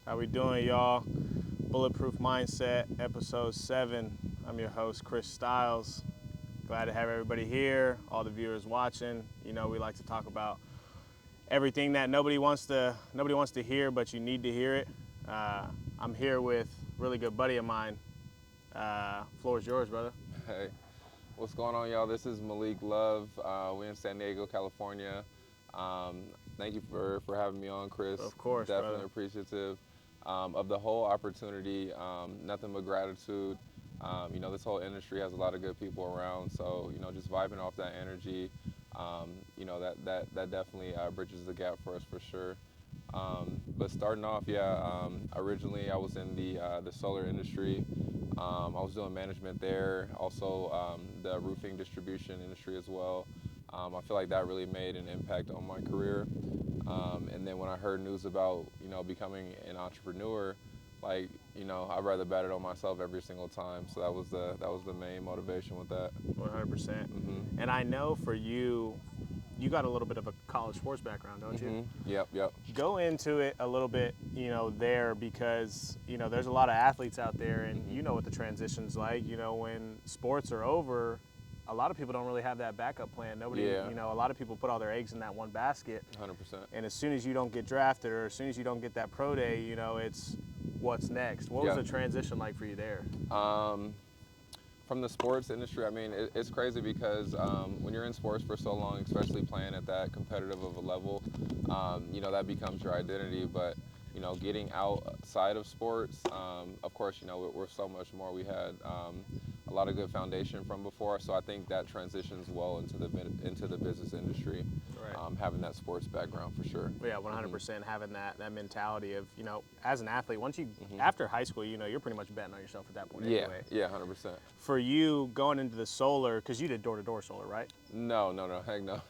How we doing, y'all? Bulletproof Mindset, episode 7. I'm your host, Chris Stiles. Glad to have everybody here, all the viewers watching. You know, we like to talk about everything that nobody wants to hear, but you need to hear it. I'm here with a really good buddy of mine. Floor is yours, brother. Hey, what's going on, y'all? This is Maliik Love. We're in San Diego, California. Um, Thank you for having me on, Chris. Of course, Definitely brother. appreciative of the whole opportunity. Nothing but gratitude. This whole industry has a lot of good people around, so just vibing off that energy. That definitely bridges the gap for us for sure. But starting off, originally I was in the solar industry. I was doing management there, also the roofing distribution industry as well. I feel like that really made an impact on my career. And then when I heard news about becoming an entrepreneur, I'd rather bet it on myself every single time. So that was the main motivation with that. 100%. Mhm. And I know for you, you got a little bit of a college sports background, don't you? Mhm. Yep. Yep. Go into it a little bit, there because, there's a lot of athletes out there and Mhm. you know what the transition's like. When sports are over, a lot of people don't really have that backup plan. Nobody, Yeah. a lot of people put all their eggs in that one basket. 100%. And as soon as you don't get drafted or as soon as you don't get that pro day, it's what's next. What was Yeah. the transition like for you there? Um, from the sports industry, I mean, it's crazy because when you're in sports for so long, especially playing at that competitive of a level, that becomes your identity. But getting outside of sports, of course, we're so much more. We had a lot of good foundation from before, so I think that transitions well into the business industry, Right. having that sports background for sure. Yeah, 100% having that mentality of, as an athlete, once you, Mhm. after high school, you're pretty much betting on yourself at that point Yeah, anyway. yeah, 100%. For you going into the solar, because you did door-to-door solar, right? No, heck no.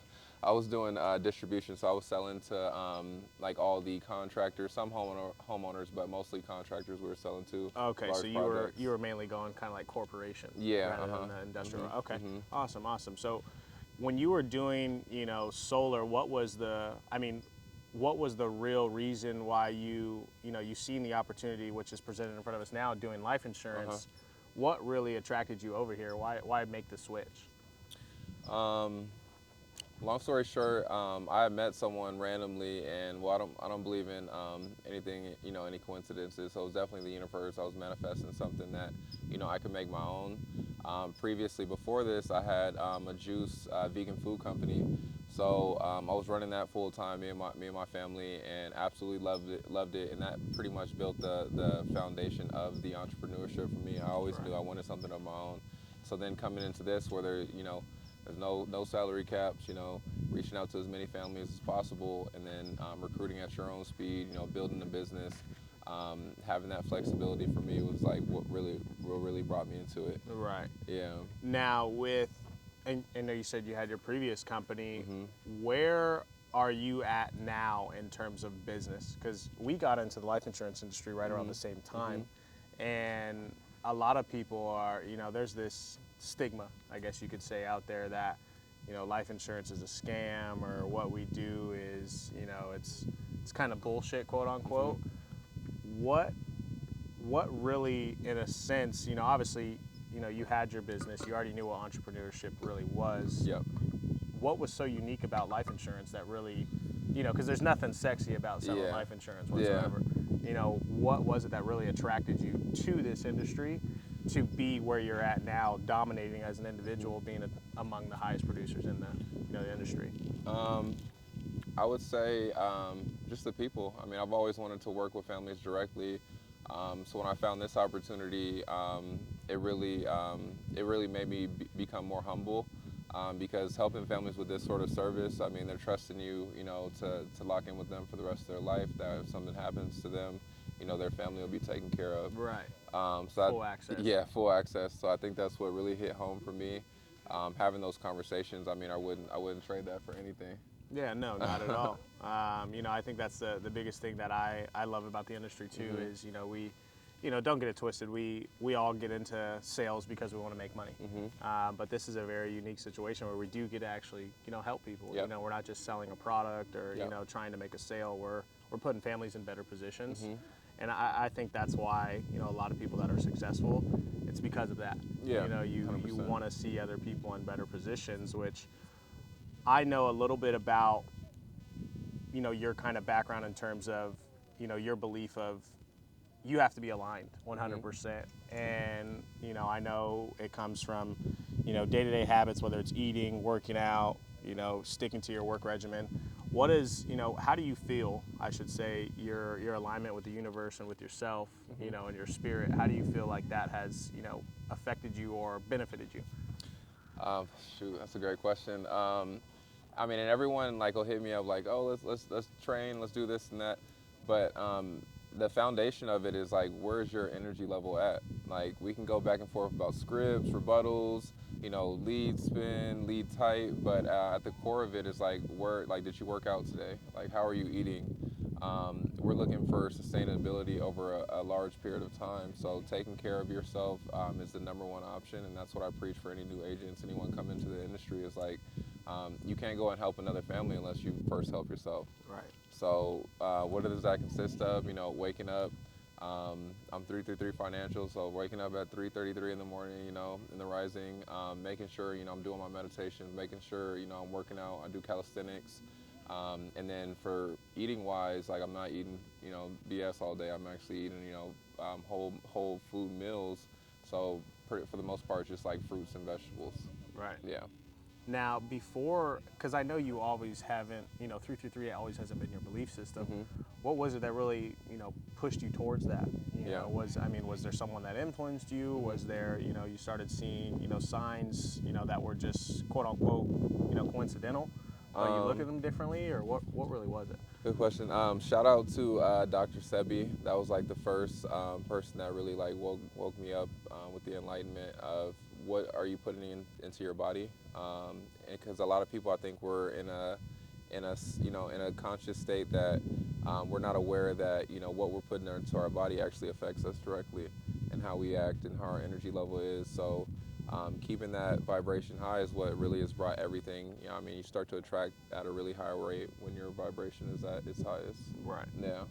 I was doing distribution, so I was selling to like all the contractors, some homeowners, but mostly contractors we were selling to Okay, so large you were projects. you were mainly going kind of like corporation Yeah, rather uh-huh. than the industrial. Mhm, Okay, mhm. awesome. So when you were doing, solar, what was the real reason why you seen the opportunity which is presented in front of us now doing life Uh-huh. insurance? What really attracted you over here? Why make the switch? Um, Long story short, I had met someone randomly, and well, I don't believe in anything, any coincidences. So it was definitely the universe. I was manifesting something that, I could make my own. Previously, before this, I had a juice vegan food company. So I was running that full time, me and my family, and absolutely loved it, and that pretty much built the foundation of the entrepreneurship for me. I always Right. knew I wanted something of my own. So then coming into this, where there's no salary caps, reaching out to as many families as possible, and then recruiting at your own speed, building a business, having that flexibility for me was like what really brought me into it. Right. Yeah. Now and I know you said you had your previous company. Mhm. Where are you at now in terms of business? Because we got into the life insurance industry right around the Mhm. same time, Mhm. and a lot of people are, there's this stigma, I guess you could say, out there that, life insurance is a scam or what we do is, it's kind of bullshit, quote unquote. Mhm. What what really, in a sense, obviously, you had your business, you already knew what entrepreneurship really was. Yep. What was so unique about life insurance that really, because there's nothing sexy about selling Yeah. life insurance Yeah. whatsoever. What was it that really attracted you to this industry to be where you're at now, dominating as an individual, being among the highest producers in the industry? Um, I would say just the people. I mean, I've always wanted to work with families directly. So when I found this opportunity, it really made me become more humble, because helping families with this sort of service, I mean, they're trusting you, to lock in with them for the rest of their life. That if something happens to them, their family will be taken care of. Right. So Full access. yeah, full access. So I think that's what really hit home for me. Having those conversations, I mean, I wouldn't trade that for anything. Yeah, no, not at all. I think that's the biggest thing that I love about the industry too Mhm. is, don't get it twisted. We all get into sales because we want to make money. But this is a very unique situation where we do get to actually, help people. Yep. We're not just selling a product or, Yep. trying to make a sale. We're putting families in better positions. And I think that's why, a lot of people that are successful, it's because of that. Yeah, You 100%. want to see other people in better positions, which I know a little bit about, your kind of background in terms of, your belief of you have to be aligned 100%. And, I know it comes from, day-to-day habits, whether it's eating, working out, sticking to your work regimen. What is, how do you feel, I should say, your alignment with the universe and with yourself, and your spirit? How do you feel like that has, affected you or benefited you? Shoot, that's a great question. I mean, and everyone like will hit me up like, oh, let's train, let's do this and that. But the foundation of it is like, where's your energy level at? Like, we can go back and forth about scripts, rebuttals, lead spin, lead type, but at the core of it is like, did you work out today? Like, how are you eating? We're looking for sustainability over a large period of time. So taking care of yourself is the number one option, and that's what I preach for any new agents, anyone coming into the industry is like, you can't go and help another family unless you first help yourself. Right. So what does that consist of? Waking up. I'm 333 Financial, so waking up at 3:33 in the morning, in the rising, making sure, I'm doing my meditation, making sure, I'm working out, I do calisthenics. And then for eating wise, like I'm not eating, BS all day. I'm actually eating, whole food meals. So for the most part, just like fruits and vegetables. Right. Yeah. Now, before, because I know you always haven't, 333 always hasn't been your belief system. What was it that really, pushed you towards that? Was there someone that influenced you? Was there, you started seeing, signs, that were just quote unquote, coincidental? You look at them differently, or what really was it? Good question. Shout out to Dr. Sebi. That was like the first person that really like woke me up with the enlightenment of what are you putting into your body, because a lot of people, I think, we're in a conscious state that we're not aware that what we're putting into our body actually affects us directly, and how we act and how our energy level is. So keeping that vibration high is what really has brought everything. You start to attract at a really high rate when your vibration is at its highest. Right. Yeah.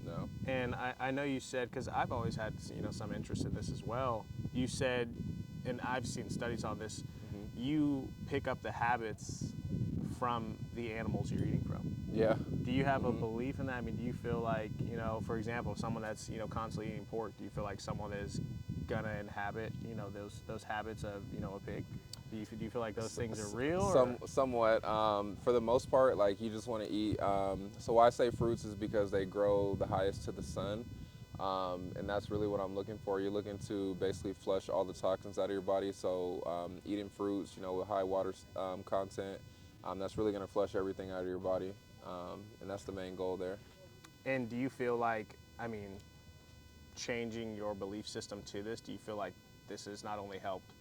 No. And I know you said, because I've always had, some interest in this as well. You said, and I've seen studies on this, you pick up the habits from the animals you're eating from. Yeah. Do you have a belief in that? Do you feel like, for example, someone that's, constantly eating pork, do you feel like someone is gonna inhabit, those habits of, a pig? Do you feel like those things are real? Somewhat. For the most part, like you just want to eat. So why I say fruits is because they grow the highest to the sun. And that's really what I'm looking for. You're looking to basically flush all the toxins out of your body. So eating fruits, with high water content, that's really going to flush everything out of your body. And that's the main goal there. And do you feel like, changing your belief system to this, do you feel like this has not only helped,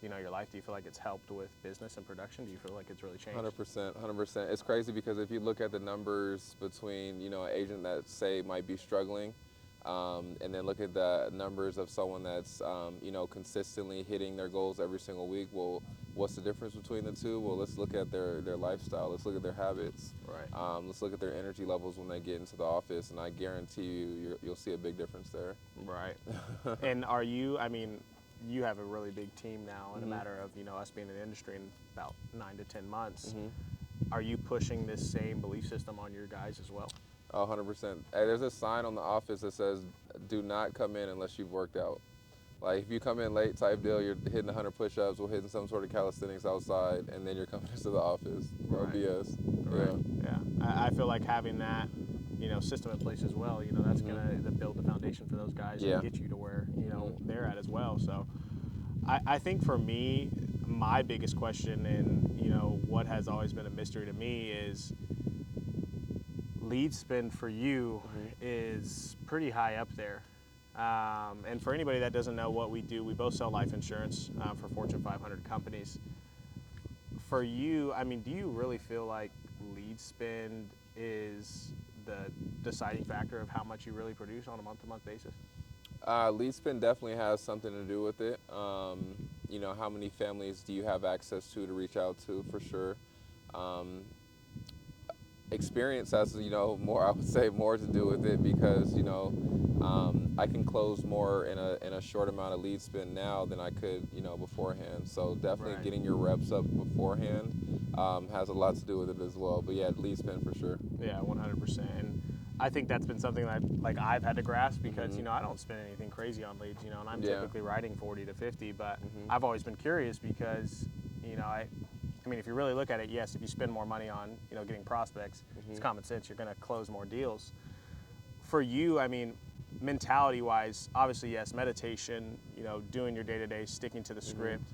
your life, do you feel like it's helped with business and production? Do you feel like it's really changed? 100%. It's crazy because if you look at the numbers between, an agent that say might be struggling, and then look at the numbers of someone that's, consistently hitting their goals every single week. Well, what's the difference between the two? Well, let's look at their lifestyle. Let's look at their habits. Right. Let's look at their energy levels when they get into the office, and I guarantee you'll see a big difference there. Right. And are you, you have a really big team now in a matter of, us being in the industry in about 9 to 10 months. Are you pushing this same belief system on your guys as well? 100%. Hey, there's a sign on the office that says, do not come in unless you've worked out. Like, if you come in late type deal, you're hitting 100 push-ups or hitting some sort of calisthenics outside, and then you're coming into the office. No Right. BS. Right. Yeah. I feel like having that, system in place as well, that's going to build the foundation for those guys and get you to where, they're at as well. So I think for me, my biggest question and, what has always been a mystery to me is lead spin for you is pretty high up there. And for anybody that doesn't know what we do, we both sell life insurance for Fortune 500 companies. For you, do you really feel like lead spend is the deciding factor of how much you really produce on a month-to-month basis? Lead spin definitely has something to do with it. You know, how many families do you have access to reach out to, for sure. Um, Experience has, you know, more, I would say, more to do with it, because, you know, I can close more in a short amount of lead spin now than I could, you know, beforehand. So definitely Right. getting your reps up beforehand has a lot to do with it as well. But yeah, lead spin for sure. Yeah, 100%. And I think that's been something that like I've had to grasp because Mhm. I don't spend anything crazy on leads, and I'm Yeah. typically writing 40 to 50, but Mhm. I've always been curious because I mean, if you really look at it, yes, if you spend more money on getting prospects, it's Mhm. common sense. You're going to close more deals. For you, I mean, mentality wise, obviously, yes, meditation, doing your day to day, sticking to the Mhm. script,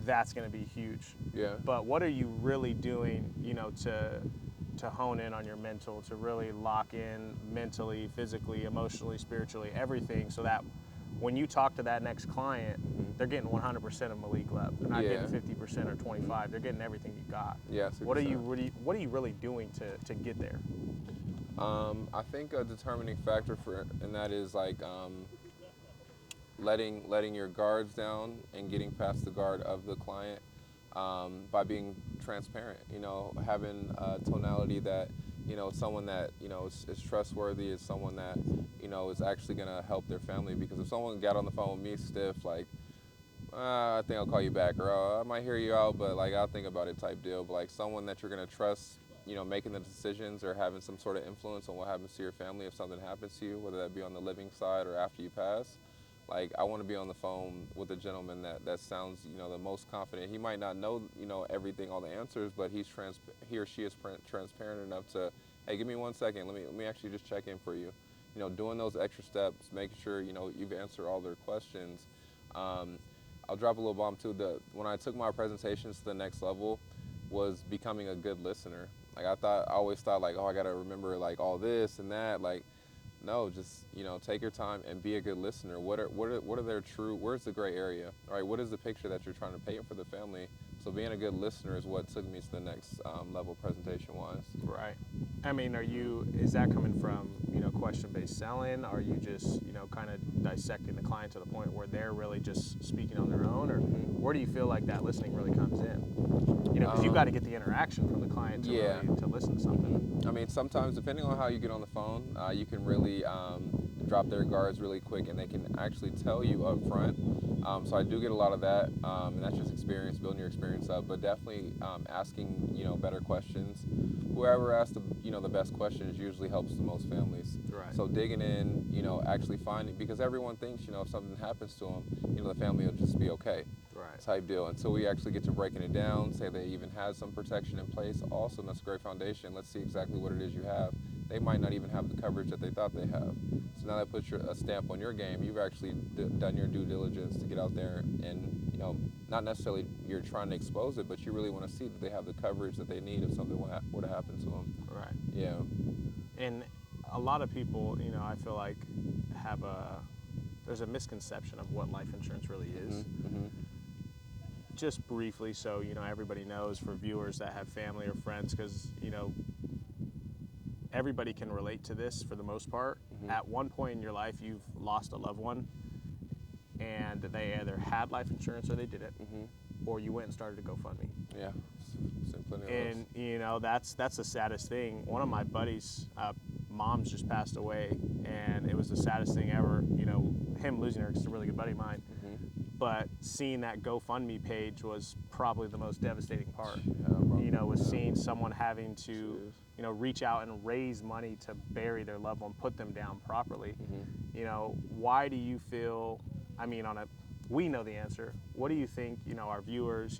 that's going to be huge. Yeah. But what are you really doing, to hone in on your mental, to really lock in mentally, physically, emotionally, spiritually, everything, so that when you talk to that next client, Mhm. they're getting 100% of Maliik Love. They're not Yeah. getting 50% or 25. They're getting everything you got. Yeah. Super What are you percent. really, what are you really doing to get there? I think a determining factor for and that is like letting your guards down and getting past the guard of the client, by being transparent. You know, having a tonality that, you know, someone that, you know, is trustworthy, is someone that, you know, is actually gonna help their family. Because if someone got on the phone with me stiff, like, I think I'll call you back, or I might hear you out, but like I'll think about it type deal. But like someone that you're gonna trust, you know, making the decisions or having some sort of influence on what happens to your family if something happens to you, whether that be on the living side or after you pass. Like I want to be on the phone with a gentleman that sounds, you know, the most confident. He might not know, you know, everything, all the answers, but he or she is transparent enough to, hey, give me 1 second, let me actually just check in for you. You know, doing those extra steps, making sure, you know, you've answered all their questions. Um, I'll drop a little bomb too. When I took my presentations to the next level, was becoming a good listener. Like I always thought like, oh, I gotta remember like all this and that. Like, no, just, you know, take your time and be a good listener. What are their true? Where's the gray area? All right, what is the picture that you're trying to paint for the family? So being a good listener is what took me to the next level presentation wise. Right. I mean, is that coming from, question-based selling? Are you just, kind of dissecting the client to the point where they're really just speaking on their own? Or Mm-hmm. where do you feel like that listening really comes in? Because you got to get the interaction from the client to Yeah. really to listen to something. I mean, sometimes depending on how you get on the phone, you can really drop their guards really quick, and they can actually tell you up front. So I do get a lot of that, and that's just experience, building your experience up. But definitely asking, you know, better questions. Whoever asks the, you know, the best questions usually helps the most families. Right. So digging in, you know, actually finding, because everyone thinks, you know, if something happens to them, you know, the family will just be okay, Right. type deal. Until we actually get to breaking it down, say they even had some protection in place. Awesome, that's a great foundation. Let's see exactly what it is you have. They might not even have the coverage that they thought they have. So now that puts a stamp on your game. You've actually done your due diligence to get out there and, you know, not necessarily you're trying to expose it, but you really want to see that they have the coverage that they need if something were to happen to them. Right. Yeah. And a lot of people, I feel like there's a misconception of what life insurance really is. Mm-hmm. Mm-hmm. Just briefly, so everybody knows, for viewers that have family or friends, because everybody can relate to this for the most part. Mm-hmm. At one point in your life, you've lost a loved one, and they either had life insurance or they didn't, Mm-hmm. or you went and started a GoFundMe. Yeah. Seen plenty of And that's the saddest thing. One of my buddies' moms just passed away, and it was the saddest thing ever. Him losing her, 'cause he's a really good buddy of mine. Mm-hmm. But seeing that GoFundMe page was probably the most devastating part. Yeah, probably. Was Yeah. seeing someone having to, Jeez. reach out and raise money to bury their loved one, put them down properly. Mm-hmm. Why do you feel? I mean, we know the answer. What do you think? Our viewers,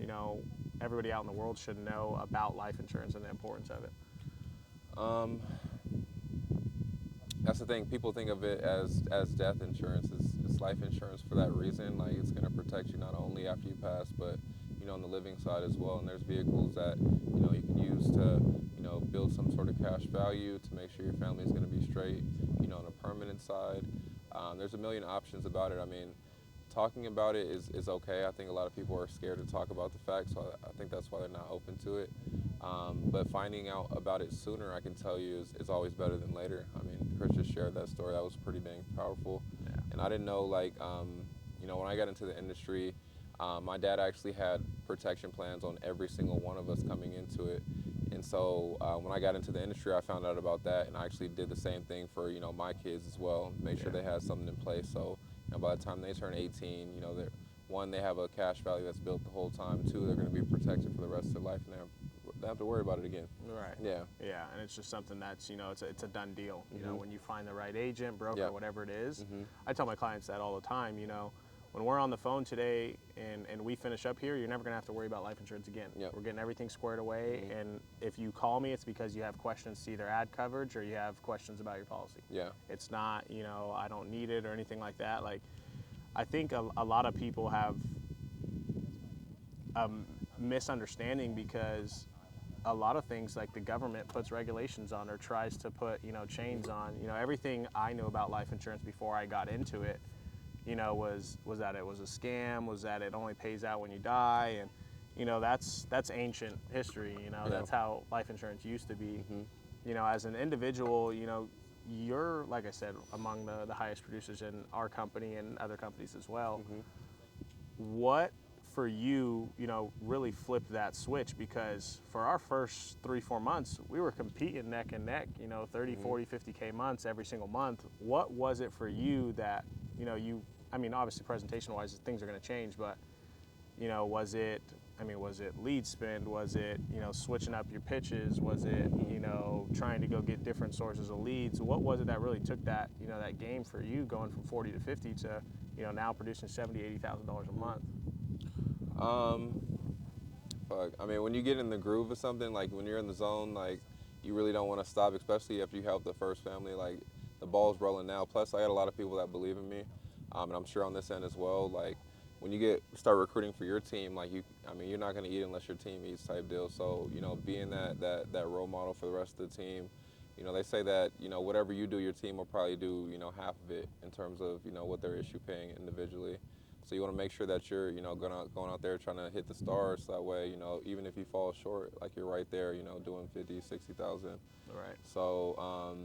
everybody out in the world should know about life insurance and the importance of it. Um, that's the thing. People think of it as death insurance. It's life insurance for that reason. Like it's going to protect you not only after you pass, but you know on the living side as well. And there's vehicles that you know you can use to you know build some sort of cash value to make sure your family is going to be straight. You know on a permanent side. There's a million options about it. I mean, talking about it is okay. I think a lot of people are scared to talk about the facts, so I think that's why they're not open to it. But finding out about it sooner, I can tell you, is always better than later. I mean, Chris just shared that story. That was pretty dang powerful. Yeah. And I didn't know, like, when I got into the industry, my dad actually had protection plans on every single one of us coming into it. And so when I got into the industry, I found out about that, and I actually did the same thing for my kids as well. Make sure they had something in place. So by the time they turn 18, they're, one, they have a cash value that's built the whole time. Two, they're going to be protected for the rest of their life, and they don't have to worry about it again. Right. Yeah. Yeah, and it's just something that's it's a done deal. When you find the right agent, broker, whatever it is. I tell my clients that all the time. When we're on the phone today and we finish up here, you're never going to have to worry about life insurance again. We're getting everything squared away, and if you call me, it's because you have questions to either add coverage or you have questions about your policy. Yeah. It's not, I don't need it or anything like that. Like, I think a lot of people have a misunderstanding because a lot of things, like the government puts regulations on or tries to put, chains on. Everything I knew about life insurance before I got into it, was that it was a scam, was that it only pays out when you die, and that's ancient history. That's how life insurance used to be. As an individual, you're, like I said, among the highest producers in our company and other companies as well. What for you, really flipped that switch? Because for our first 3-4 months, we were competing neck and neck, 30, 40, 50K months every single month. What was it for you that, obviously presentation-wise, things are going to change, but, was it lead spend? Was it, switching up your pitches? Was it, trying to go get different sources of leads? What was it that really took that, that game for you going from 40 to 50 to, now producing $70,000, $80,000 a month? When you get in the groove of something, like when you're in the zone, like you really don't want to stop, especially after you help the first family. Like the ball's rolling now. Plus, I got a lot of people that believe in me, and I'm sure on this end as well. Like when you start recruiting for your team, like you're not going to eat unless your team eats, type deal. So being that role model for the rest of the team. They say that whatever you do, your team will probably do half of it in terms of what they're issue paying individually. So you want to make sure that you're, going out there trying to hit the stars. So that way, even if you fall short, like you're right there, doing 50, 60,000. Right. So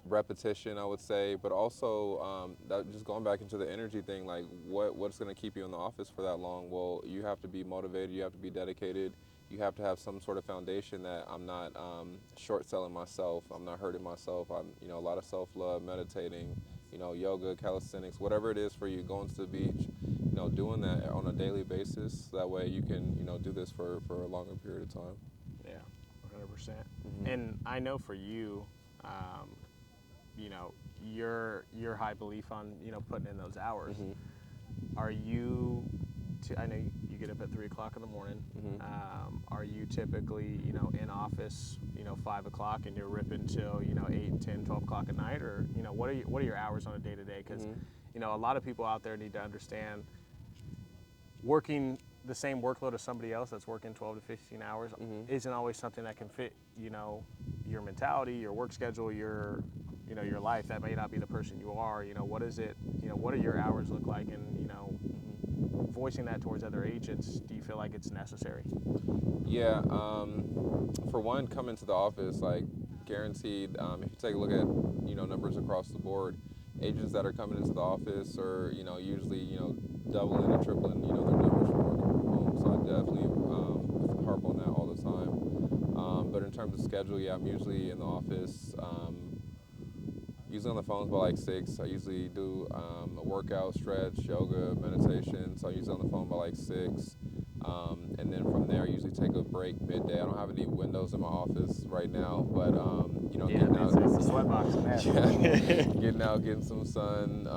repetition, I would say, but also that just going back into the energy thing, like what's going to keep you in the office for that long? Well, you have to be motivated. You have to be dedicated. You have to have some sort of foundation that I'm not short selling myself. I'm not hurting myself. I'm, a lot of self-love, meditating, yoga, calisthenics, whatever it is for you, going to the beach, doing that on a daily basis. That way you can, do this for a longer period of time. Yeah, 100%. And I know for you, your high belief on, putting in those hours. Are you, I know you get up at 3 o'clock in the morning. Are you typically, in office, 5 o'clock and you're ripping till, 8, 10, 12 o'clock at night? Or, what are your hours on a day-to-day? Because, a lot of people out there need to understand working the same workload as somebody else that's working 12 to 15 hours isn't always something that can fit, your mentality, your work schedule, your life. That may not be the person you are. What is it, what do your hours look like? And, voicing that towards other agents, do you feel like it's necessary? Yeah, for one, coming to the office, like guaranteed, if you take a look at, numbers across the board, agents that are coming into the office are, usually, doubling or tripling, their numbers from working from home. So I definitely harp on that all the time. But in terms of schedule, yeah, I'm usually in the office, usually on the phones by like 6. I usually do a workout, stretch, yoga, meditation. So I'm usually on the phone by like 6. And then from there, I usually take a break midday. I don't have any windows in my office right now, but getting out, it's a sweatbox in there. Getting out, getting some sun,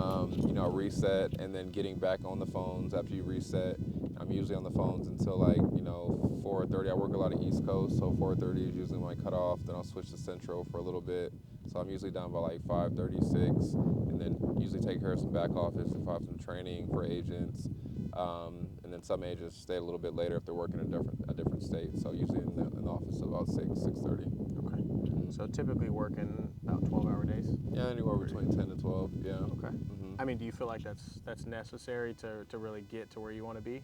reset, and then getting back on the phones after you reset. I'm usually on the phones until like 4:30. I work a lot of East Coast, so 4:30 is usually my cutoff. Then I'll switch to Central for a little bit. So I'm usually done by like 5:36, and then usually take care of some back office if I have some training for agents. And then some agents stay a little bit later if they're working in a different state. So usually in the office about 6:30. Okay. So typically working about 12-hour days? Yeah, anywhere between 10 to 12. Yeah. Okay. I mean, do you feel like that's necessary to really get to where you want to be?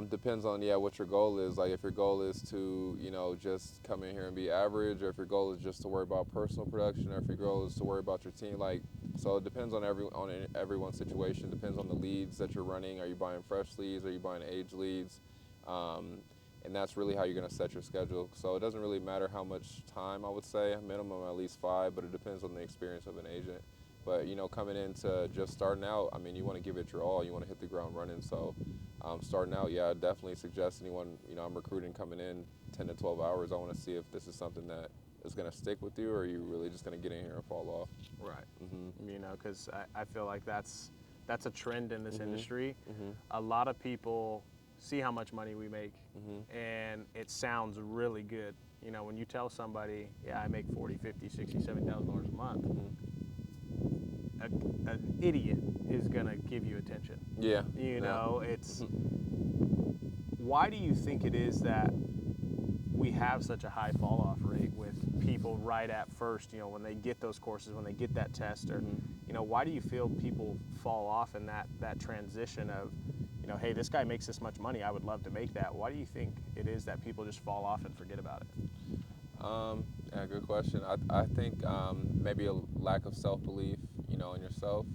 Depends on what your goal is. Like if your goal is to just come in here and be average, or if your goal is just to worry about personal production, or if your goal is to worry about your team. Like so, it depends on everyone's situation. Depends on the leads that you're running. Are you buying fresh leads? Are you buying age leads? Um, and that's really how you're going to set your schedule. So it doesn't really matter how much time. I would say minimum at least 5, but it depends on the experience of an agent. But coming into just starting out, I mean, you want to give it your all. You want to hit the ground running. So starting out, I definitely suggest anyone. I'm recruiting coming in 10 to 12 hours. I want to see if this is something that is going to stick with you, or are you really just going to get in here and fall off? Right. Because I feel like that's a trend in this industry. A lot of people see how much money we make, and it sounds really good. When you tell somebody, I make 40, 50, 60, $70,000 a month, an idiot is going to give you attention. Yeah. It's why do you think it is that we have such a high fall off rate with people right at first, when they get those courses, when they get that test, or why do you feel people fall off in that transition of, hey, this guy makes this much money, I would love to make that? Why do you think it is that people just fall off and forget about it? Yeah, good question. I think maybe a lack of self-belief, in yourself.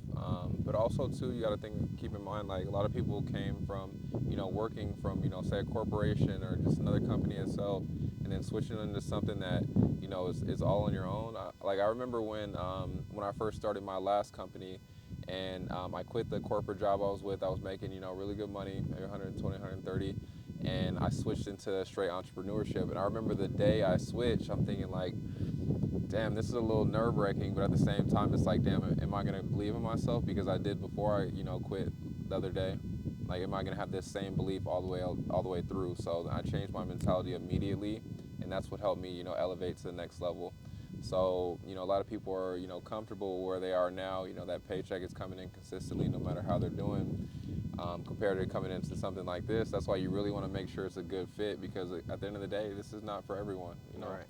But also too, you got to keep in mind, like a lot of people came from, working from, say a corporation or just another company itself, and then switching into something that, is all on your own. I remember when I first started my last company, and I quit the corporate job I was with. I was making, really good money, maybe 120, 130. And I switched into straight entrepreneurship. And I remember the day I switched, I'm thinking like, damn, this is a little nerve-wracking, but at the same time, it's like, damn, am I gonna believe in myself because I did before I, quit the other day? Like, am I gonna have this same belief all the way through? So I changed my mentality immediately, and that's what helped me, elevate to the next level. So, a lot of people are, comfortable where they are now. That paycheck is coming in consistently, no matter how they're doing. Compared to coming into something like this, that's why you really want to make sure it's a good fit, because at the end of the day, this is not for everyone. Right.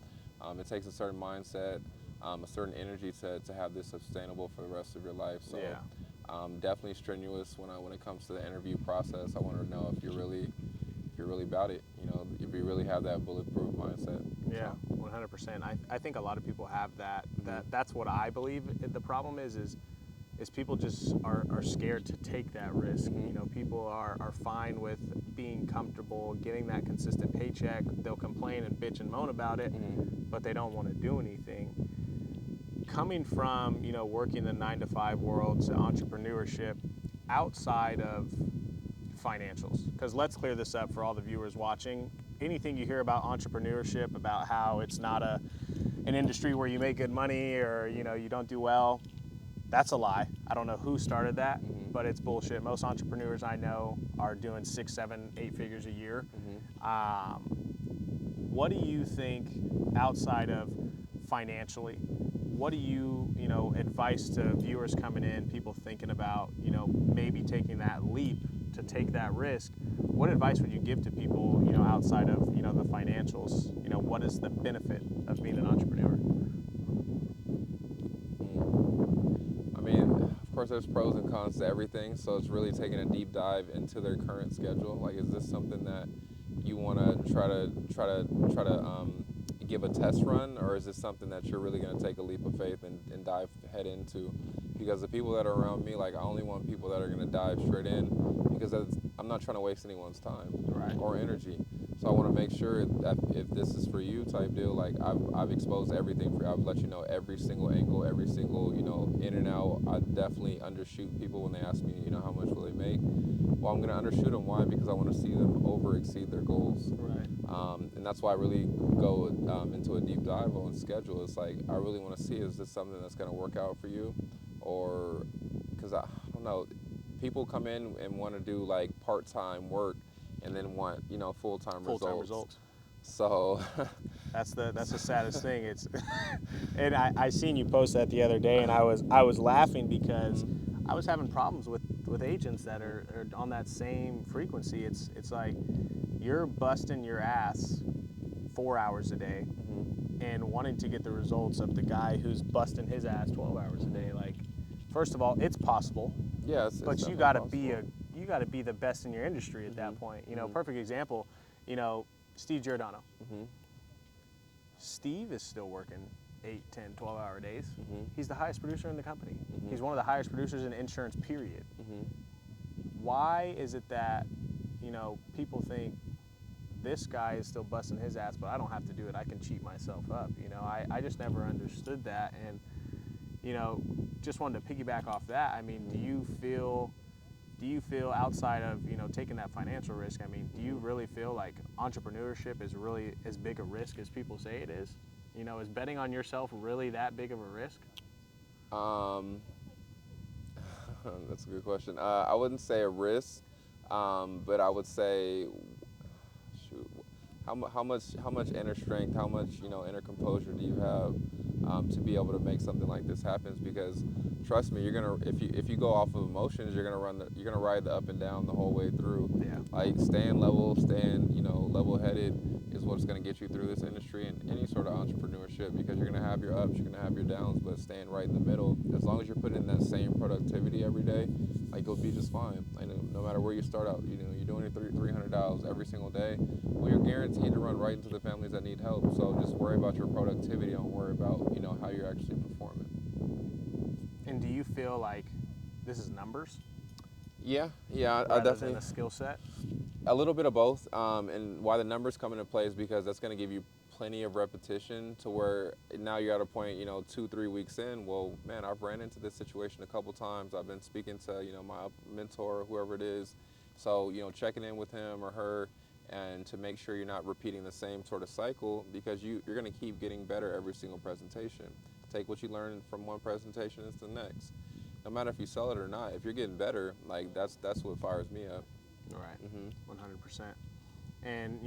It takes a certain mindset, a certain energy to have this sustainable for the rest of your life. So definitely strenuous when it comes to the interview process. I want to know if you're really about it. If you really have that bulletproof mindset. Yeah, 100%. I think a lot of people have that. That's what I believe. The problem is people just are scared to take that risk. People are fine with being comfortable, getting that consistent paycheck. They'll complain and bitch and moan about it, but they don't want to do anything. Coming from, working the 9-to-5 world to entrepreneurship outside of financials, because let's clear this up for all the viewers watching. Anything you hear about entrepreneurship, about how it's not an industry where you make good money or, you don't do well, that's a lie. I don't know who started that, but it's bullshit. Most entrepreneurs I know are doing 6, 7, 8 figures a year. What do you think outside of financially? What do you, advice to viewers coming in, people thinking about, maybe taking that leap to take that risk? What advice would you give to people, outside of, the financials? What is the benefit of being an entrepreneur? I mean, of course, there's pros and cons to everything. So it's really taking a deep dive into their current schedule. Like, is this something that you want to try to give a test run, or is this something that you're really going to take a leap of faith and dive head into? Because the people that are around me, like, I only want people that are going to dive straight in, because I'm not trying to waste anyone's time or energy. So I want to make sure that if this is for you type deal, like I've exposed everything for you. I've let you know every single angle, every single, in and out. I definitely undershoot people when they ask me, how much will they make? Well, I'm going to undershoot them. Why? Because I want to see them exceed their goals. Right. And that's why I really go into a deep dive on schedule. It's like, I really want to see, is this something that's going to work out for you? Or, because I don't know, people come in and want to do like part-time work and then want, full-time results. So that's the saddest thing. It's and I seen you post that the other day, and I was laughing because I was having problems with agents that are on that same frequency. It's like you're busting your ass 4 hours a day and wanting to get the results of the guy who's busting his ass 12 hours a day. Like, first of all, it's possible, Yeah, it's but you definitely got to possible. be the best in your industry at that point. You know, perfect example, you know, Steve Giordano. Steve is still working 8, 10, 12-hour days. He's the highest producer in the company. He's one of the highest producers in insurance, period. Why is it that, you know, people think this guy is still busting his ass, but I don't have to do it. I can cheat myself up. You know, I just never understood that. And, you know, just wanted to piggyback off that. I mean, do you feel outside of, you know, taking that financial risk, I mean, do you really feel like entrepreneurship is really as big a risk as people say it is? You know, is betting on yourself really that big of a risk? Um, that's a good question. I wouldn't say a risk, but I would say, shoot, how much inner strength, how much inner composure do you have to be able to make something like this happen? Because trust me, you're gonna if you go off of emotions, you're gonna ride the up and down the whole way through. Yeah. Like staying level, staying level headed is what's gonna get you through this industry and any sort of entrepreneurship, because you're gonna have your ups, you're gonna have your downs, but staying right in the middle, as long as you're putting in that same productivity every day, like you'll be just fine. Like no matter where you start out, you're doing your $300 every single day. Well, you're guaranteed to run right into the families that need help. So just worry about your productivity. Don't worry about how you're actually performing. And do you feel like this is numbers Yeah, I rather definitely. than a skill set? A little bit of both, and why the numbers come into play is because that's going to give you plenty of repetition to where now you're at a point, 2-3 weeks in, well, man, I've ran into this situation a couple times. I've been speaking to, my mentor, whoever it is. So, checking in with him or her, and to make sure you're not repeating the same sort of cycle, because you're going to keep getting better every single presentation. Take what you learn from one presentation into the next. No matter if you sell it or not, if you're getting better, like that's what fires me up. Right. 100%. And,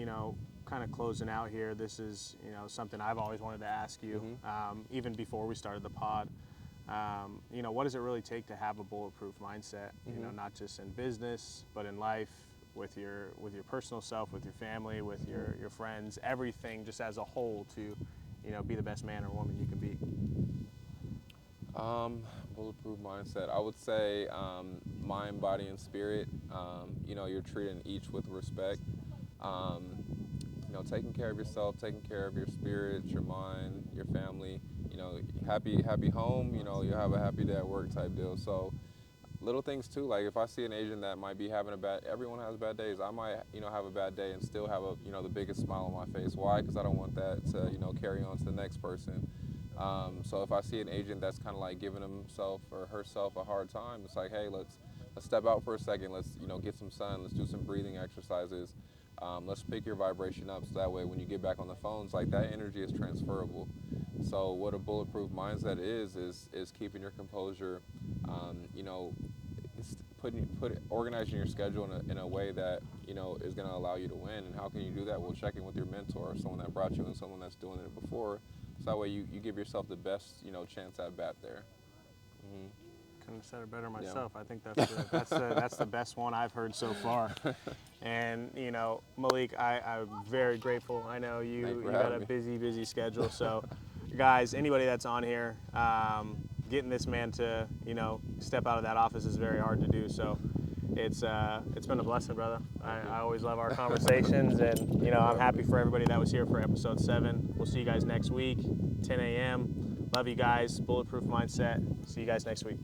kind of closing out here, this is, something I've always wanted to ask you, even before we started the pod. What does it really take to have a bulletproof mindset? Not just in business, but in life, with your personal self, with your family, with your friends, everything, just as a whole, to, be the best man or woman you can be. Bulletproof mindset. I would say mind, body, and spirit. You're treating each with respect. Taking care of yourself, taking care of your spirit, your mind, your family. Happy home. You'll have a happy day at work type deal. So little things too. Like if I see an agent that might be having everyone has bad days. I might have a bad day and still have the biggest smile on my face. Why? Because I don't want that to carry on to the next person. So if I see an agent that's kind of like giving himself or herself a hard time, it's like, hey, let's step out for a second. Let's get some sun. Let's do some breathing exercises. Let's pick your vibration up, so that way when you get back on the phones, like that energy is transferable. So what a bulletproof mindset is keeping your composure. It's organizing your schedule in a way that is going to allow you to win. And how can you do that? Well, checking with your mentor, someone that brought you, and someone that's doing it before. So that way you give yourself the best chance at bat there. Couldn't have said it better myself. Yeah. I think that's the best one I've heard so far. And Maliik, I'm very grateful. I know you got a busy schedule. So, guys, anybody that's on here, getting this man to step out of that office is very hard to do. So, it's been a blessing, brother. I always love our conversations, and I'm happy for everybody that was here for episode 7. We'll see you guys next week, 10 a.m. Love you guys. Bulletproof mindset. See you guys next week.